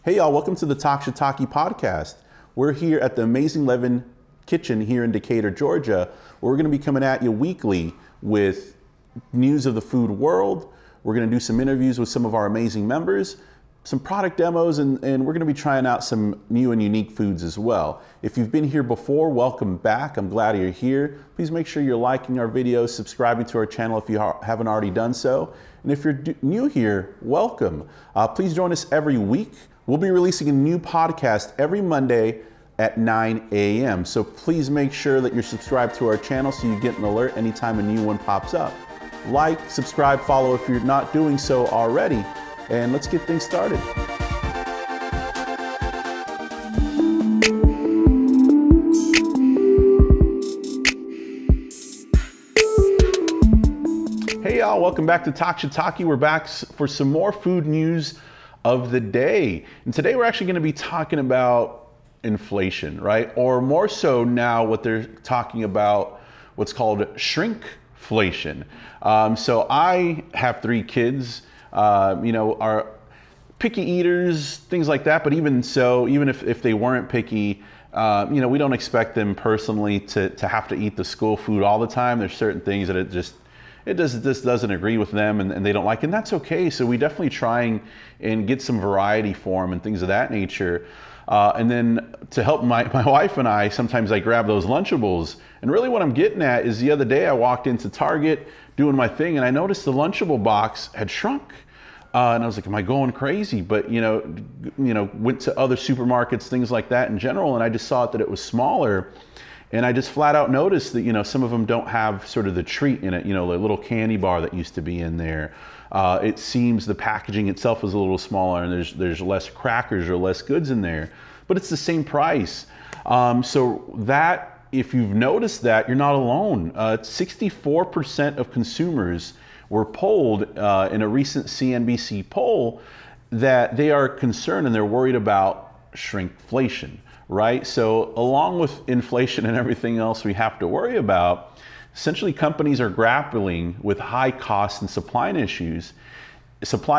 Hey y'all, welcome to the Shiitake podcast. We're here at the amazing Leaven Kitchen here in Decatur, Georgia, where we're gonna be coming at you weekly with news of the food world. We're gonna do some interviews with some of our amazing members, some product demos, and we're gonna be trying out some new and unique foods as well. If you've been here before, welcome back. I'm glad you're here. Please make sure you're liking our videos, subscribing to our channel if you haven't already done so. And if you're new here, welcome. Please join us every week. We'll be releasing a new podcast every Monday at 9 a.m. So please make sure that you're subscribed to our channel so you get an alert anytime a new one pops up. Like, subscribe, follow if you're not doing so already, and let's get things started. Hey y'all, welcome back to Shiitake. We're back for some more food news of the day. And today we're actually going to be talking about inflation, right? Or more so now what they're talking about, what's called shrinkflation. So I have 3 kids, are picky eaters, things like that. But even so, even if they weren't picky, we don't expect them personally to have to eat the school food all the time. There's certain things that it just doesn't agree with them and they don't like, and that's okay. So we definitely try and get some variety for them and things of that nature. And then to help my wife and I, sometimes I grab those Lunchables. And really what I'm getting at is the other day I walked into Target doing my thing and I noticed the Lunchable box had shrunk. And I was like, am I going crazy? But, went to other supermarkets, things like that in general, and I just saw that it was smaller. And I just flat out noticed that, some of them don't have sort of the treat in it, the little candy bar that used to be in there. It seems the packaging itself is a little smaller and there's less crackers or less goods in there, but it's the same price. So that, if you've noticed that, you're not alone. 64% of consumers were polled in a recent CNBC poll that they are concerned and they're worried about shrinkflation. Right? So along with inflation and everything else we have to worry about, essentially companies are grappling with high costs and supply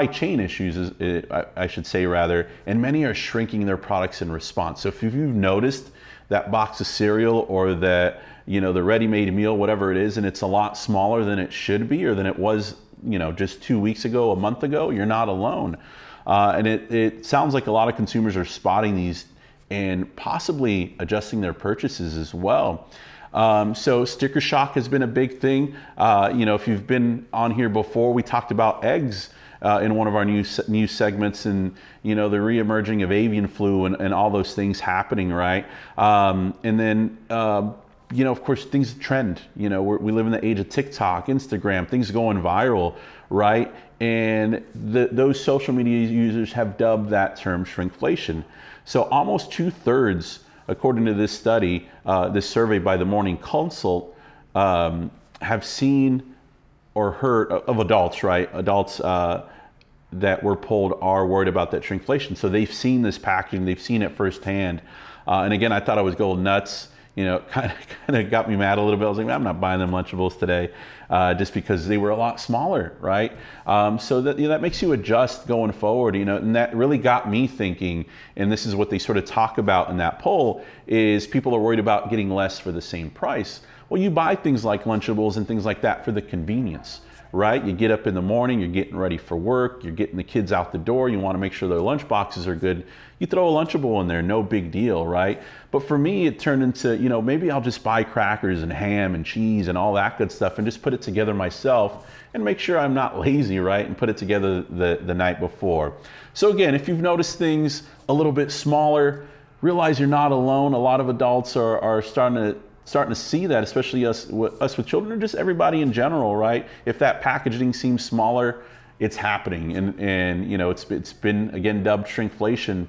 chain issues, I should say rather, and many are shrinking their products in response. So if you've noticed that box of cereal or that, the ready-made meal, whatever it is, and it's a lot smaller than it should be or than it was, just 2 weeks ago, a month ago, you're not alone. And it sounds like a lot of consumers are spotting these and possibly adjusting their purchases as well. So sticker shock has been a big thing. If you've been on here before, we talked about eggs in one of our new segments, and the reemerging of avian flu and all those things happening, right? And then of course things trend. We live in the age of TikTok, Instagram, things going viral, right? And those social media users have dubbed that term shrinkflation. So almost 2/3, according to this study, this survey by the Morning Consult, have seen or heard of adults, right? Adults that were polled are worried about that shrinkflation. So they've seen this packaging, they've seen it firsthand. And again, I thought I was going nuts. Kind of got me mad a little bit. I was like, I'm not buying them Lunchables today, just because they were a lot smaller, right? So that makes you adjust going forward, and that really got me thinking, and this is what they sort of talk about in that poll, is people are worried about getting less for the same price. Well, you buy things like Lunchables and things like that for the convenience, right? You get up in the morning, you're getting ready for work, you're getting the kids out the door, you want to make sure their lunch boxes are good. You throw a Lunchable in there, no big deal, right? But for me, it turned into, maybe I'll just buy crackers and ham and cheese and all that good stuff and just put it together myself and make sure I'm not lazy, right? And put it together the night before. So again, if you've noticed things a little bit smaller, realize you're not alone. A lot of adults are starting to see that, especially us with children, or just everybody in general, right? If that packaging seems smaller, it's happening, and it's been again dubbed shrinkflation.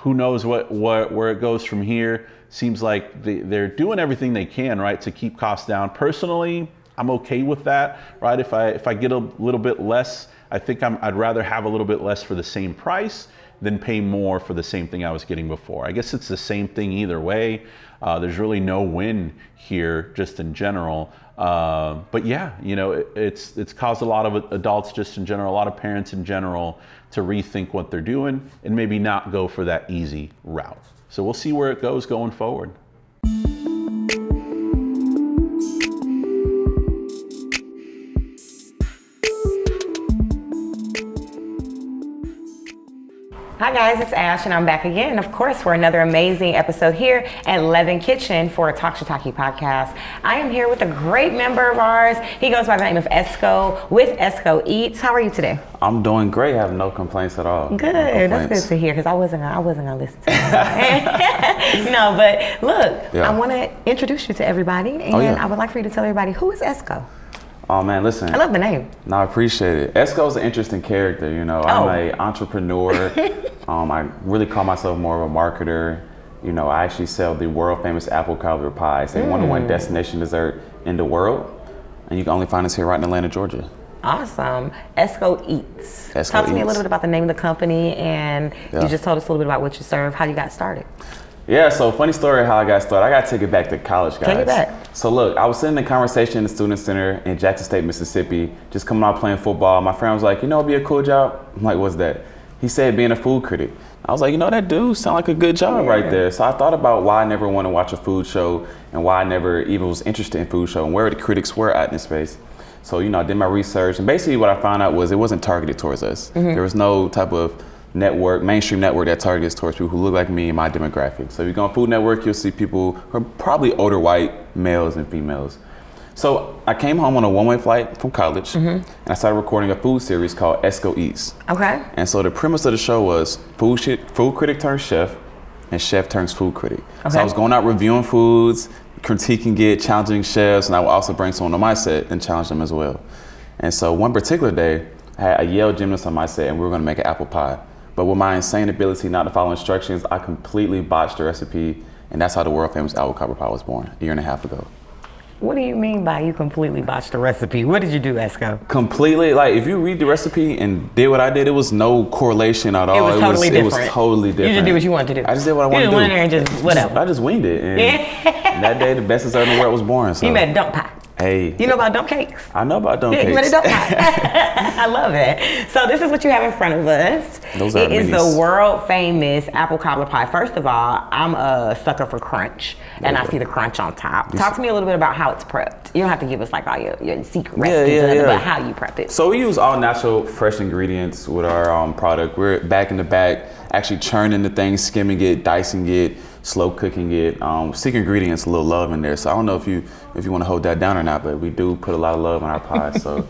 Who knows where it goes from here? Seems like they're doing everything they can, right, to keep costs down. Personally, I'm okay with that, right? If I get a little bit less, I think I'd rather have a little bit less for the same price than pay more for the same thing I was getting before. I guess it's the same thing either way. There's really no win here, just in general. But yeah, it's caused a lot of adults just in general, a lot of parents in general, to rethink what they're doing and maybe not go for that easy route. So we'll see where it goes going forward. Hi guys, it's Ash and I'm back again, of course, for another amazing episode here at Leaven Kitchen for a Shiitake podcast. I am here with a great member of ours. He goes by the name of Esco with Esco Eats. How are you today? I'm doing great. I have no complaints at all. Good. That's good to hear because I wasn't gonna listen to you. No, but look, I want to introduce you to everybody, and I would like for you to tell everybody who is Esco. Oh man, listen. I love the name. No, I appreciate it. Esco's an interesting character, you know. I'm an entrepreneur. I really call myself more of a marketer. You know, I actually sell the world famous apple cobbler pie. It's a #1 destination dessert in the world. And you can only find us here right in Atlanta, Georgia. Awesome. Esco Eats. Esco Talk to me a Eats. little bit about the name of the company, and you just told us a little bit about what you serve, how you got started. Yeah, so funny story how I got started. I got to take it back to college, guys. Take it back. So look, I was sitting in a conversation in the Student Center in Jackson State, Mississippi, just coming out playing football. My friend was like, you know what'd be a cool job? I'm like, what's that? He said being a food critic. I was like, you know, that dude sound like a good job right there. So I thought about why I never wanted to watch a food show and why I never even was interested in food show and where the critics were at in this space. So, you know, I did my research, and basically what I found out was it wasn't targeted towards us. There was no type of network, mainstream network that targets towards people who look like me and my demographic. So if you go on Food Network, you'll see people who are probably older white males and females. So I came home on a one-way flight from college, and I started recording a food series called Esco Eats. Okay. And so the premise of the show was food critic turns chef, and chef turns food critic. Okay. So I was going out reviewing foods, critiquing it, challenging chefs, and I would also bring someone on my set and challenge them as well. And so one particular day, I had a Yale gymnast on my set, and we were going to make an apple pie. But with my insane ability not to follow instructions, I completely botched the recipe, and that's how the world famous apple cobbler pie was born a year and a half ago. What do you mean by you completely botched the recipe? What did you do, Esco? Completely, like if you read the recipe and did what I did, it was no correlation at all. It was totally different. It was totally different. You just did what you wanted to do. I just did what I wanted to do. You just went in there and just whatever. I just winged it, and that day the best dessert in the world was born. So. You made a dump pie. Hey. You know about dump cakes? I know about dump cakes. You made a dump pie. I love it. So this is what you have in front of us. Those are It is minis. the world famous apple cobbler pie. First of all, I'm a sucker for crunch, and I see the crunch on top. Talk to me a little bit about how it's prepped. You don't have to give us like all your secret recipes, but how you prep it. So we use all natural, fresh ingredients with our product. We're back in the back, actually churning the thing, skimming it, dicing it, slow cooking it. Secret ingredients, a little love in there. So I don't know if you want to hold that down or not, but we do put a lot of love in our pie. So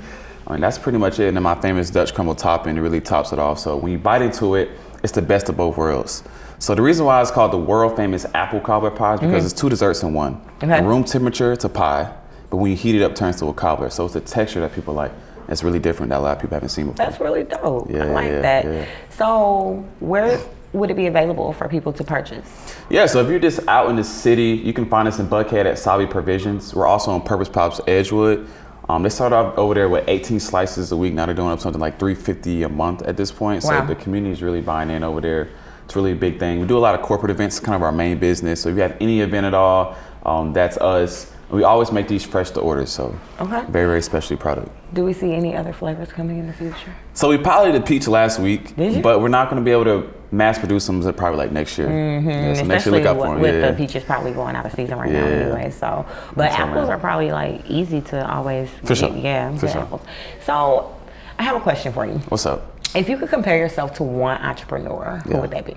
I mean, that's pretty much it. And then my famous Dutch crumble topping, it really tops it off. So when you bite into it, it's the best of both worlds. So the reason why it's called the world famous apple cobbler pie is because it's two desserts in one. Okay. Room temperature, it's a pie, but when you heat it up, it turns to a cobbler. So it's a texture that people like. It's really different that a lot of people haven't seen before. That's really dope. I like that. Yeah. So where would it be available for people to purchase? Yeah, so if you're just out in the city, you can find us in Buckhead at Sabi Provisions. We're also on Purpose Pops Edgewood. They started off over there with 18 slices a week. Now they're doing up something like $3.50 a month at this point. Wow. So the community is really buying in over there. It's really a big thing. We do a lot of corporate events, kind of our main business. So if you have any event at all, that's us. We always make these fresh to order, so very, very specialty product. Do we see any other flavors coming in the future? So we piloted the peach last week, Did you? But we're not going to be able to mass produce them until probably like next year. Yeah, so next year, look out for them. With the peaches probably going out of season right now anyway. So, but apples are probably like easy to always for sure. Yeah, for sure. Apples. So I have a question for you. What's up? If you could compare yourself to one entrepreneur, who would that be?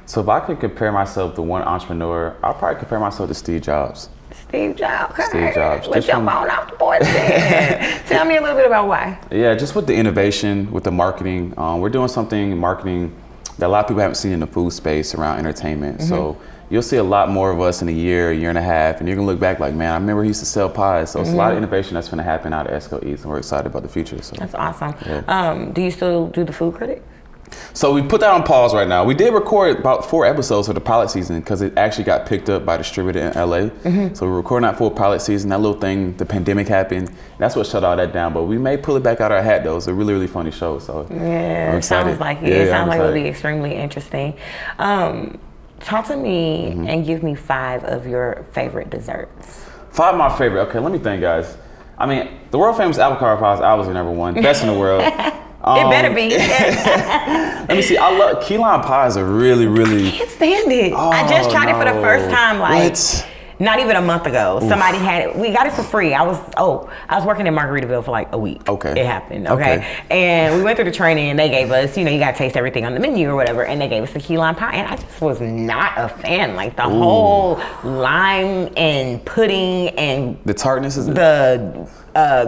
So if I could compare myself to one entrepreneur, I'll probably compare myself to Steve Jobs. Steve Jobs. Okay. Steve Jobs. Let's jump on off the board then. Tell me a little bit about why. Yeah, just with the innovation, with the marketing. We're doing something marketing that a lot of people haven't seen in the food space around entertainment. So you'll see a lot more of us in a year and a half, and you're gonna look back like, man, I remember he used to sell pies. So it's a lot of innovation that's gonna happen out of Esco Eats, and we're excited about the future. So that's awesome. Yeah. Do you still do the food critic? So we put that on pause right now. We did record about 4 episodes for the pilot season because it actually got picked up by a distributor in LA. So we're recording that full pilot season. That little thing, the pandemic happened. That's what shut all that down. But we may pull it back out our hat though. It's a really, really funny show. So yeah, it sounds like it. It sounds like it would be extremely interesting. Talk to me and give me 5 of your favorite desserts. 5 of my favorite. Okay, let me think, guys. I mean, the world famous apple cobbler pie is obviously #1, best in the world. It better be. Let me see. I love key lime pies. Are really. I can't stand it. I just tried it for the first time, like What? not even a month ago. Somebody had it. We got it for free. I was working in Margaritaville for like a week. Okay. It happened. Okay. And we went through the training and they gave us, you gotta taste everything on the menu or whatever. And they gave us the key lime pie. And I just was not a fan. Like the whole lime and pudding and The tartness is the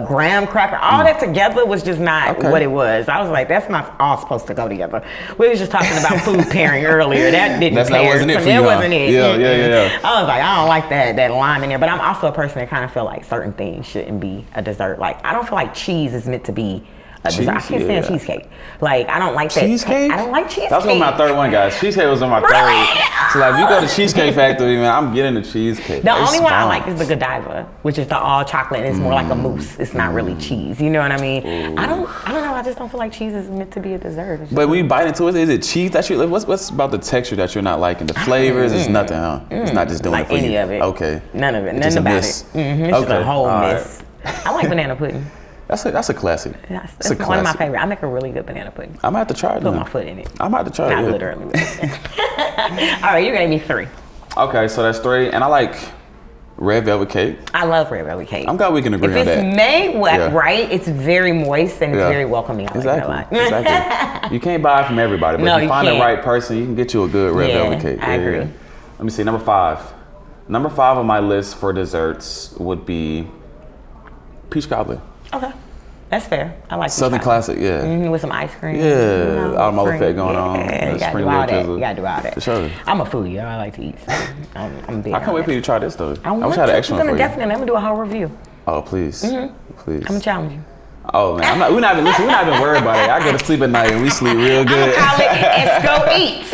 graham cracker, all that together was just not what it was. I was like, that's not all supposed to go together. We was just talking about food pairing earlier. That didn't That pair. wasn't it for It you, huh? wasn't it. Yeah. I was like, I don't like that lime in there. But I'm also a person that kind of feel like certain things shouldn't be a dessert. Like I don't feel like cheese is meant to be a dessert. I can't stand cheesecake. Like I don't like that. Cheesecake? I don't like cheesecake. That's one of my third one, guys. Cheesecake was on my third. So like, if you go to Cheesecake Factory, man, I'm getting the cheesecake. The only one I like is the Godiva, which is the all chocolate and it's more like a mousse. It's not really cheese. You know what I mean? I don't know. I just don't feel like cheese is meant to be a dessert. But when you bite into it, is it cheese that you? What's about the texture that you're not liking? The flavors? It's nothing, huh? It's not just doing like it for any you. of it. Okay. None of it. Just None a about miss. it. It's just a whole All miss. I like banana pudding. That's a classic. That's one of my favorite. I make a really good banana pudding. I might have to try it. Put my foot in it. I might have to try it. Not yeah. literally. All right, you're gonna give me 3. Okay, so that's 3, and I like red velvet cake. I love red velvet cake. I'm glad we can agree if on that. If it's made right, it's very moist and it's very welcoming. I like that a lot. Exactly. You can't buy it from everybody, but if you find the right person, you can get you a good red velvet cake. I agree. Let me see, number 5. Number 5 on my list for desserts would be peach cobbler. Okay. That's fair. I like Southern classic, yeah. With some ice cream. Yeah, all the effect going on. You gotta do all that. You gotta do all that. For sure. I'm a foodie. I like to eat. So I'm big. I can't wait for you to try this though. I wish I had an extra one for you. Definitely. I'm gonna do a whole review. Oh, please. Please. I'm gonna challenge you. Oh man, we're not even worried about it. I go to sleep at night and we sleep real good. I'm gonna call it Esco Eats.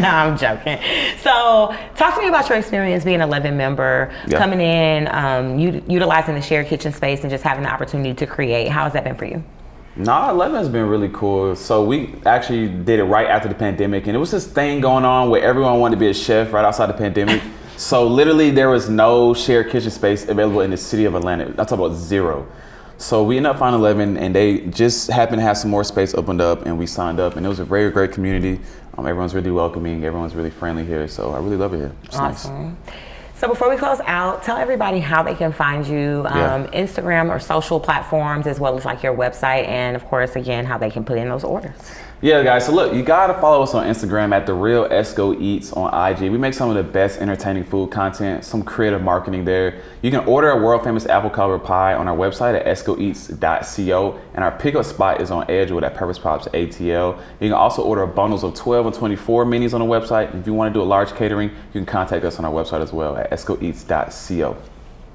No, I'm joking. So, talk to me about your experience being a Leaven member, coming in, utilizing the shared kitchen space, and just having the opportunity to create. How has that been for you? Nah, Leaven's been really cool. So we actually did it right after the pandemic, and it was this thing going on where everyone wanted to be a chef right outside the pandemic. So literally, there was no shared kitchen space available in the city of Atlanta. I'm talking about 0. So we ended up finding Leaven, and they just happened to have some more space opened up, and we signed up, and it was a very great community. Everyone's really welcoming, everyone's really friendly here, so I really love it here. It's awesome. Nice. So before we close out, tell everybody how they can find you, Instagram or social platforms, as well as like your website, and of course, again, how they can put in those orders. Yeah, guys, so look, you gotta follow us on Instagram at The Real Esco Eats on IG. We make some of the best entertaining food content, some creative marketing there. You can order a world famous apple cobbler pie on our website at escoeats.co, and our pickup spot is on Edgewood at Purpose Pops ATL. You can also order bundles of 12 and 24 minis on the website. If you wanna do a large catering, you can contact us on our website as well at escoeats.co.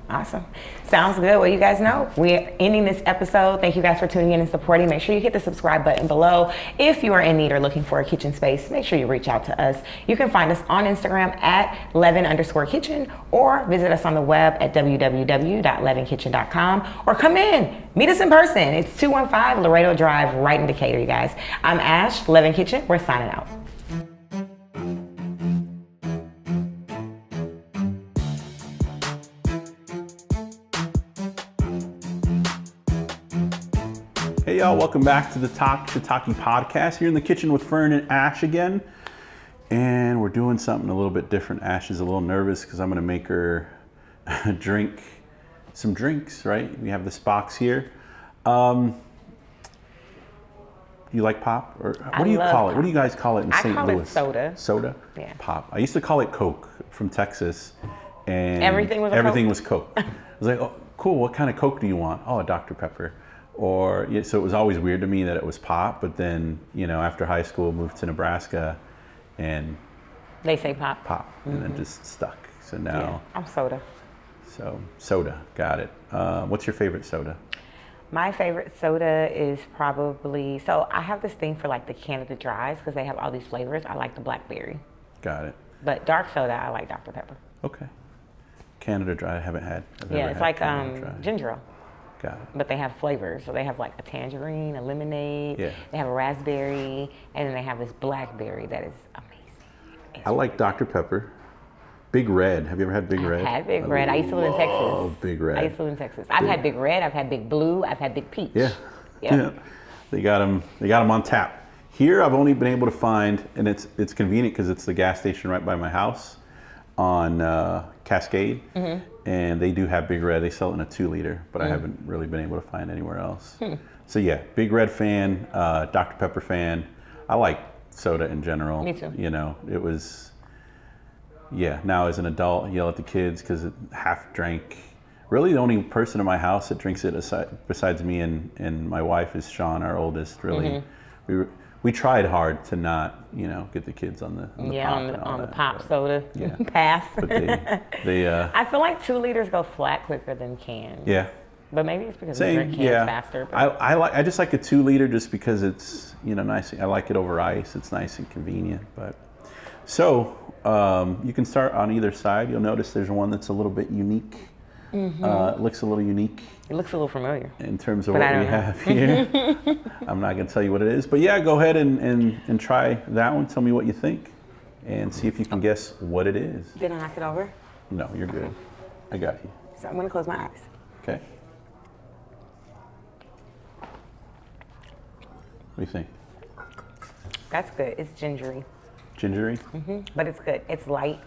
Awesome. Sounds good. Well, you guys know we're ending this episode. Thank you guys for tuning in and supporting. Make sure you hit the subscribe button below. If you are in need or looking for a kitchen space, make sure you reach out to us. You can find us on Instagram at Leaven_kitchen or visit us on the web at www.leavenkitchen.com or come in, meet us in person. It's 215 Laredo Drive right in Decatur, you guys. I'm Ash, Leaven Kitchen. We're signing out. Hey y'all, welcome back to the Shiitake podcast. You're in the kitchen with Fern and Ash again. And we're doing something a little bit different. Ash is a little nervous because I'm gonna make her drink some drinks, right? We have this box here. You like pop? Or what do you call it? What do you guys call it in St. Louis? I call it soda. Soda? Yeah. Pop. I used to call it Coke from Texas. And everything was Coke. I was like, oh, cool, what kind of Coke do you want? Oh, a Dr. Pepper. Or, yeah, so it was always weird to me that it was pop, but then, after high school, moved to Nebraska and they say pop. Pop, and then just stuck. So now I'm soda. So soda, got it. What's your favorite soda? My favorite soda is probably, so I have this thing for like the Canada Dries because they have all these flavors. I like the blackberry. Got it. But dark soda, I like Dr. Pepper. Okay. Canada Dry, I haven't had. It's like ginger ale. Got it. But they have flavors. So they have like a tangerine, a lemonade, they have a raspberry, and then they have this blackberry that is amazing. I like Dr. Pepper. Big Red. Have you ever had Big Red? I've had Big Red. I used to live in Texas. Big Red. I used to live in Texas. I've had Big Red, I've had Big Blue, I've had Big Peach. Yeah. They got them on tap. Here, I've only been able to find, and it's convenient because it's the gas station right by my house on Cascade, and they do have Big Red. They sell it in a 2-liter, but I haven't really been able to find anywhere else. So yeah, Big Red fan, Dr. Pepper fan. I like soda in general. Me too. You know, it was, yeah, now as an adult, yell at the kids because it half drank. Really, the only person in my house that drinks it besides me and my wife is Sean, our oldest. Really, we tried hard to not, you know, get the kids on the pop on the pop soda yeah. path. But they I feel like 2 liters go flat quicker than cans. Yeah. But maybe it's because we drink cans faster. But I just like a 2-liter just because it's, you know, nice. I like it over ice. It's nice and convenient. But so you can start on either side. You'll notice there's one that's a little bit unique. It looks a little unique. It looks a little familiar. In terms of what we have here. I'm not going to tell you what it is. But yeah, go ahead and try that one. Tell me what you think and see if you can guess what it is. Did I knock it over? No, you're good. I got you. So I'm going to close my eyes. Okay. What do you think? That's good. It's gingery. Gingery? But it's good. It's light.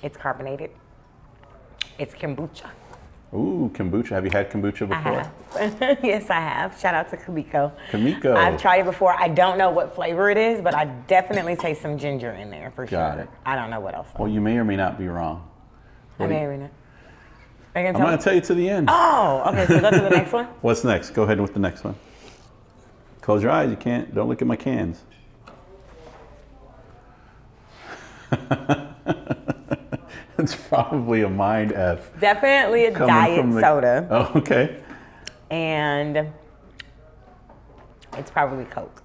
It's carbonated. It's kombucha. Ooh, kombucha. Have you had kombucha before? I have. Yes, I have. Shout out to Kamiko. Kamiko. I've tried it before. I don't know what flavor it is, but I definitely taste some ginger in there for sure. Got it. I don't know what else. Well, you may or may not be wrong. I may or may not. I'm going to tell you to the end. Oh, okay. So go to the next one. What's next? Go ahead with the next one. Close your eyes. You can't. Don't look at my cans. It's probably a mind F. Definitely a diet soda. Oh, okay. And it's probably Coke.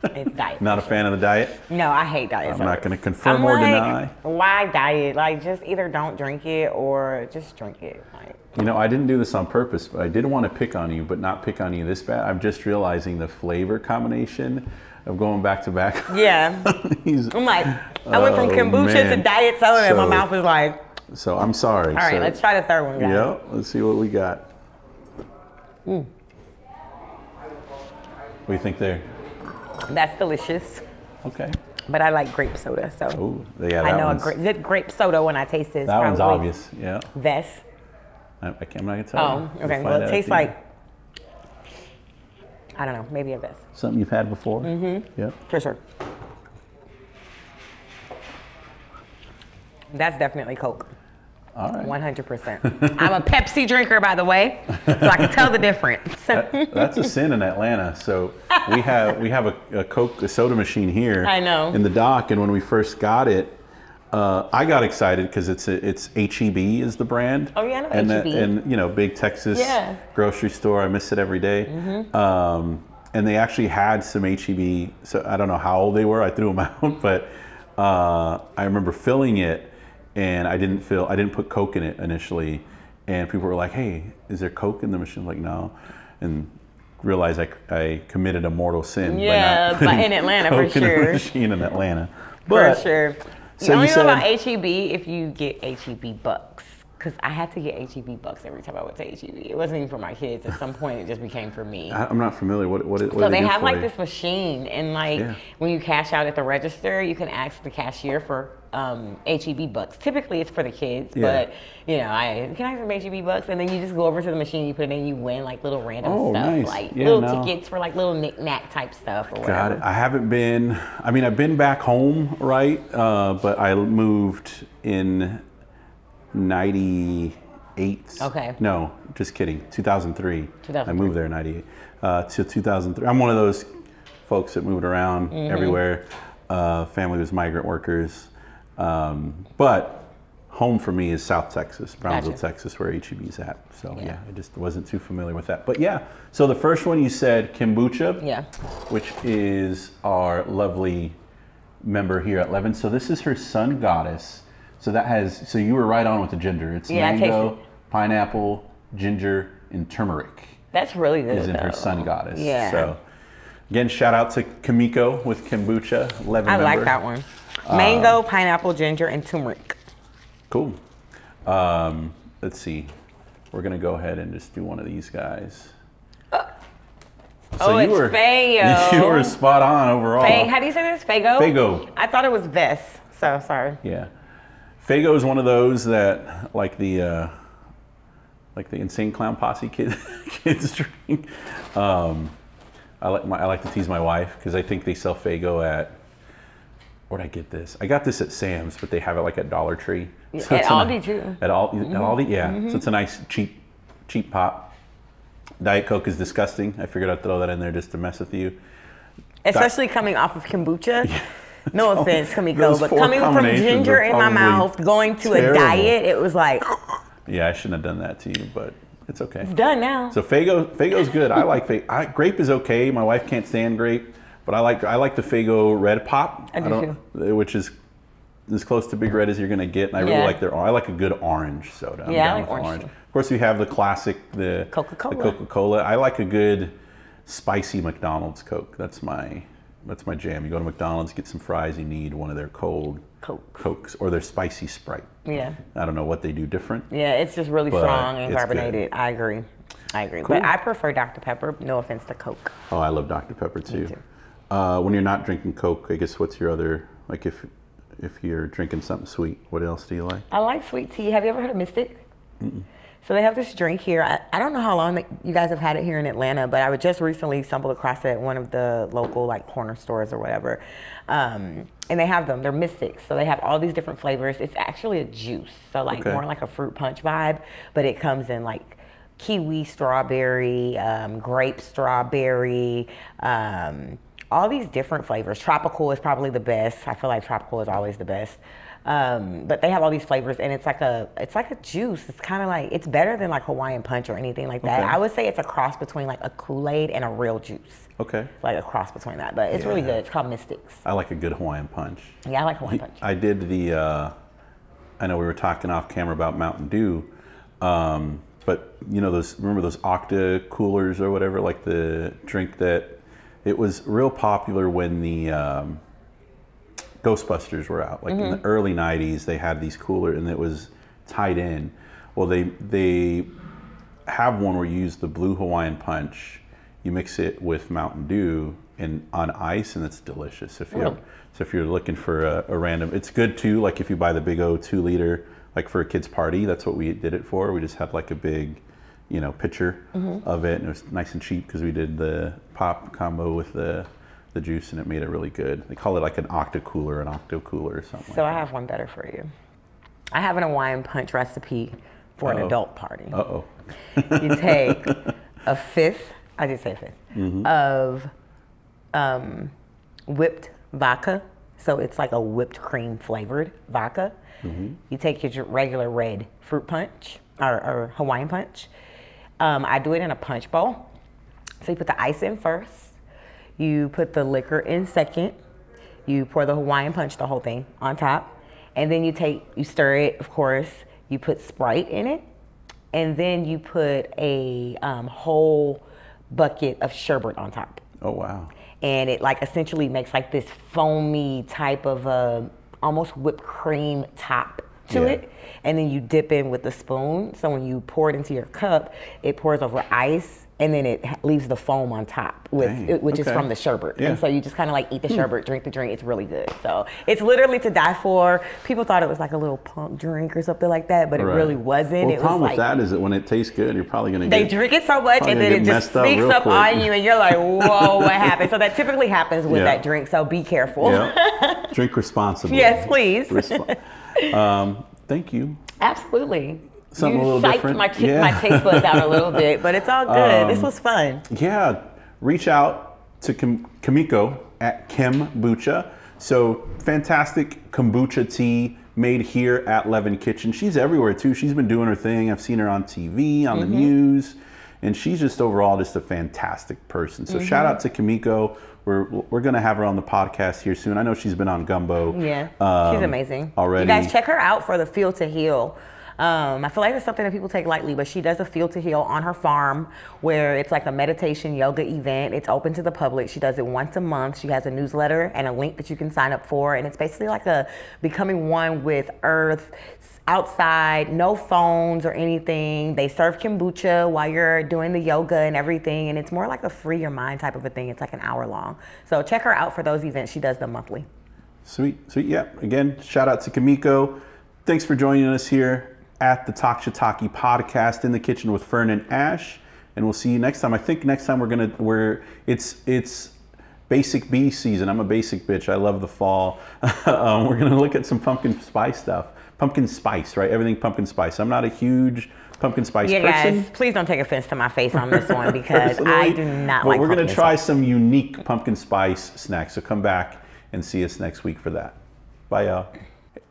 It's diet. Not a fan of the diet? No, I hate diet sodas. I'm not going to confirm or deny. Why diet? Like, just either don't drink it or just drink it. Like, you know, I didn't do this on purpose, but I did want to pick on you, but not pick on you this bad. I'm just realizing the flavor combination of going back to back. Yeah. I'm like, I went from kombucha to diet soda, and my mouth is like. So I'm sorry. All right, let's try the third one, guys. Yeah, let's see what we got. What do you think there? That's delicious. Okay. But I like grape soda, so. Ooh, yeah, I know good grape soda when I taste it. That one's obvious, yeah. Vest. I'm not going to tell you. Oh, okay. Well, it tastes like, I don't know, maybe a Vest. Something you've had before? Yeah. For sure. That's definitely Coke. All right. 100%. I'm a Pepsi drinker, by the way, so I can tell the difference. That's a sin in Atlanta. So we have a Coke, a soda machine here. I know. In the dock, and when we first got it, I got excited because it's H-E-B is the brand. Oh yeah, I know H-E-B. And you know, big Texas grocery store. I miss it every day. And they actually had some H-E-B. So I don't know how old they were. I threw them out, but I remember filling it. And I didn't put Coke in it initially. And people were like, hey, is there Coke in the machine? I'm like, no. And realized I committed a mortal sin. Yeah, but in Atlanta, Coke for sure. In the machine in Atlanta. But, for sure. So you only know about H-E-B if you get H-E-B bucks. Because I had to get H-E-B bucks every time I went to H-E-B. It wasn't even for my kids. At some point, it just became for me. I'm not familiar. What so they have like this machine, and like when you cash out at the register, you can ask the cashier for H-E-B bucks. Typically, it's for the kids, but you know, can I have some H-E-B bucks? And then you just go over to the machine, you put it in, you win like little random stuff, like little tickets for like little knick-knack type stuff or whatever. Got it. I haven't been. I mean, I've been back home, right? But I moved in 98. Okay. No, just kidding. 2003. I moved there in 98 to 2003. I'm one of those folks that moved around everywhere. Family was migrant workers. But home for me is South Texas, Brownsville, Texas, where H-E-B's at. So yeah, I just wasn't too familiar with that. But yeah, so the first one you said Kemboocha, which is our lovely member here at Leaven. So this is her sun goddess. So you were right on with the ginger. It's mango, pineapple, ginger, and turmeric. That's really good. Is in her sun goddess. Yeah. So again, shout out to Kamiko with Kemboocha, Leaven member. I like that one. Mango, pineapple, ginger, and turmeric. Cool. Let's see. We're gonna go ahead and just do one of these guys. So it's Fago. You were spot on overall. How do you say this? Fago? Fago. I thought it was Vess, so sorry. Yeah. Fago is one of those that, like the Insane Clown Posse kids drink. I like to tease my wife because I think they sell Fago at, where'd I get this? I got this at Sam's, but they have it like at Dollar Tree. So at Aldi too. At Aldi, yeah. So it's a nice cheap pop. Diet Coke is disgusting. I figured I'd throw that in there just to mess with you. Especially coming off of kombucha. Yeah. No offense, Kamiko, but coming from ginger in my mouth, going to a diet, it was like. Yeah, I shouldn't have done that to you, but it's okay. It's done now. So Fago's good. I like Fago. Grape is okay. My wife can't stand grape, but I like the Fago Red Pop. I do too. Which is as close to Big Red as you're gonna get, and I really like I like a good orange soda. I like orange. Of course, we have the classic, the Coca-Cola. I like a good spicy McDonald's Coke. That's my jam. You go to McDonald's, get some fries. You need one of their cold Cokes or their spicy Sprite. Yeah. I don't know what they do different. Yeah, it's just really strong and carbonated. I agree. Cool. But I prefer Dr. Pepper. No offense to Coke. Oh, I love Dr. Pepper too. When you're not drinking Coke, I guess what's your other, like if you're drinking something sweet, what else do you like? I like sweet tea. Have you ever heard of Mystic? Mm-mm. So they have this drink here. I don't know how long you guys have had it here in Atlanta, but I just recently stumbled across it at one of the local like corner stores or whatever. And they have them. They're Mystics. So they have all these different flavors. It's actually a juice. So like more like a fruit punch vibe, but it comes in like kiwi strawberry, grape strawberry, all these different flavors. Tropical is probably the best. I feel like tropical is always the best. But they have all these flavors, and it's like a juice. It's kind of like, it's better than like Hawaiian Punch or anything like that. I would say it's a cross between like a Kool-Aid and a real juice. Okay. Like a cross between that, but it's really good. It's called Mystics. I like a good Hawaiian Punch. Yeah, I like Hawaiian Punch. I did I know we were talking off camera about Mountain Dew, but you know remember those Octa coolers or whatever, like the drink that, it was real popular when the Ghostbusters were out, like in the early 90s. They had these coolers and it was tied in. Well, they have one where you use the blue Hawaiian Punch, you mix it with Mountain Dew and on ice, and it's delicious. If you're looking for a random, it's good too. Like if you buy the big O 2 liter, like for a kid's party, that's what we did it for. We just had like a big, pitcher of it, and it was nice and cheap because we did the pop combo with the juice, and it made it really good. They call it like an octo cooler or something. So I have one better for you. I have an Hawaiian Punch recipe for an adult party. You take a fifth, I did say a fifth, of whipped vodka. So it's like a whipped cream flavored vodka. You take your regular red fruit punch or Hawaiian Punch. I do it in a punch bowl. So you put the ice in first. You put the liquor in second. You pour the Hawaiian Punch, the whole thing, on top. And then you stir it, of course. You put Sprite in it. And then you put a whole bucket of sherbet on top. Oh, wow. And it like essentially makes like this foamy type of almost whipped cream top to it. And then you dip in with the spoon. So when you pour it into your cup, it pours over ice. And then it leaves the foam on top, which is from the sherbet. And so you just kind of like eat the sherbet, drink the drink. It's really good. So it's literally to die for. People thought it was like a little punk drink or something like that, but it really wasn't. Well, the problem with that is that when it tastes good, you're probably going to They drink it so much and then it just sneaks up on you and you're like, whoa, what happened? So that typically happens with that drink, so be careful. Drink responsibly. Yes, please. Thank you. Absolutely. Something a little different. My taste buds out a little bit, but it's all good. This was fun. Yeah, reach out to Kamiko at Kemboocha. So fantastic kombucha tea made here at Leaven Kitchen. She's everywhere too. She's been doing her thing. I've seen her on TV, on the news, and she's just overall just a fantastic person. So shout out to Kamiko. We're gonna have her on the podcast here soon. I know she's been on Gumbo. Yeah, she's amazing. Already. You guys check her out for the Feel to Heal I feel like it's something that people take lightly, but she does a Feel to Heal on her farm where it's like a meditation yoga event. It's open to the public. She does it once a month. She has a newsletter and a link that you can sign up for. And it's basically like a becoming one with earth, outside, no phones or anything. They serve kombucha while you're doing the yoga and everything. And it's more like a free your mind type of a thing. It's like an hour long. So check her out for those events. She does them monthly. Sweet. Yeah. Again, shout out to Kimiko. Thanks for joining us here at the Talk Shiitake podcast in the kitchen with Fern and Ash. And we'll see you next time. I think next time it's basic bee season. I'm a basic bitch. I love the fall. We're gonna look at some pumpkin spice stuff. Pumpkin spice, right? Everything pumpkin spice. I'm not a huge pumpkin spice person. Guys, please don't take offense to my face on this one because I do not like pumpkin spice. We're gonna try some unique pumpkin spice snacks. So come back and see us next week for that. Bye, y'all.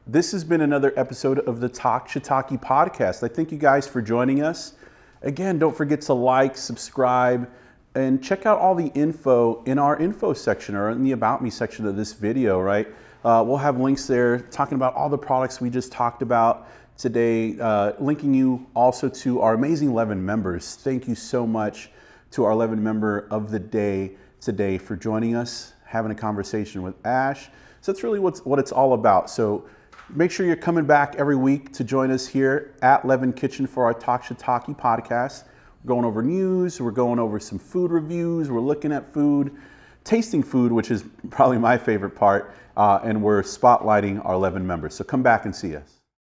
This has been another episode of the Talk Shiitake podcast. I thank you guys for joining us. Again, don't forget to like, subscribe, and check out all the info in our info section or in the About Me section of this video, right? We'll have links there talking about all the products we just talked about today, linking you also to our amazing Leaven members. Thank you so much to our Leaven member of the day today for joining us, having a conversation with Ash. So that's really what it's all about. So make sure you're coming back every week to join us here at Leaven Kitchen for our Talk Shiitake podcast. We're going over news, we're going over some food reviews, we're looking at food, tasting food, which is probably my favorite part, and we're spotlighting our Leaven members. So come back and see us.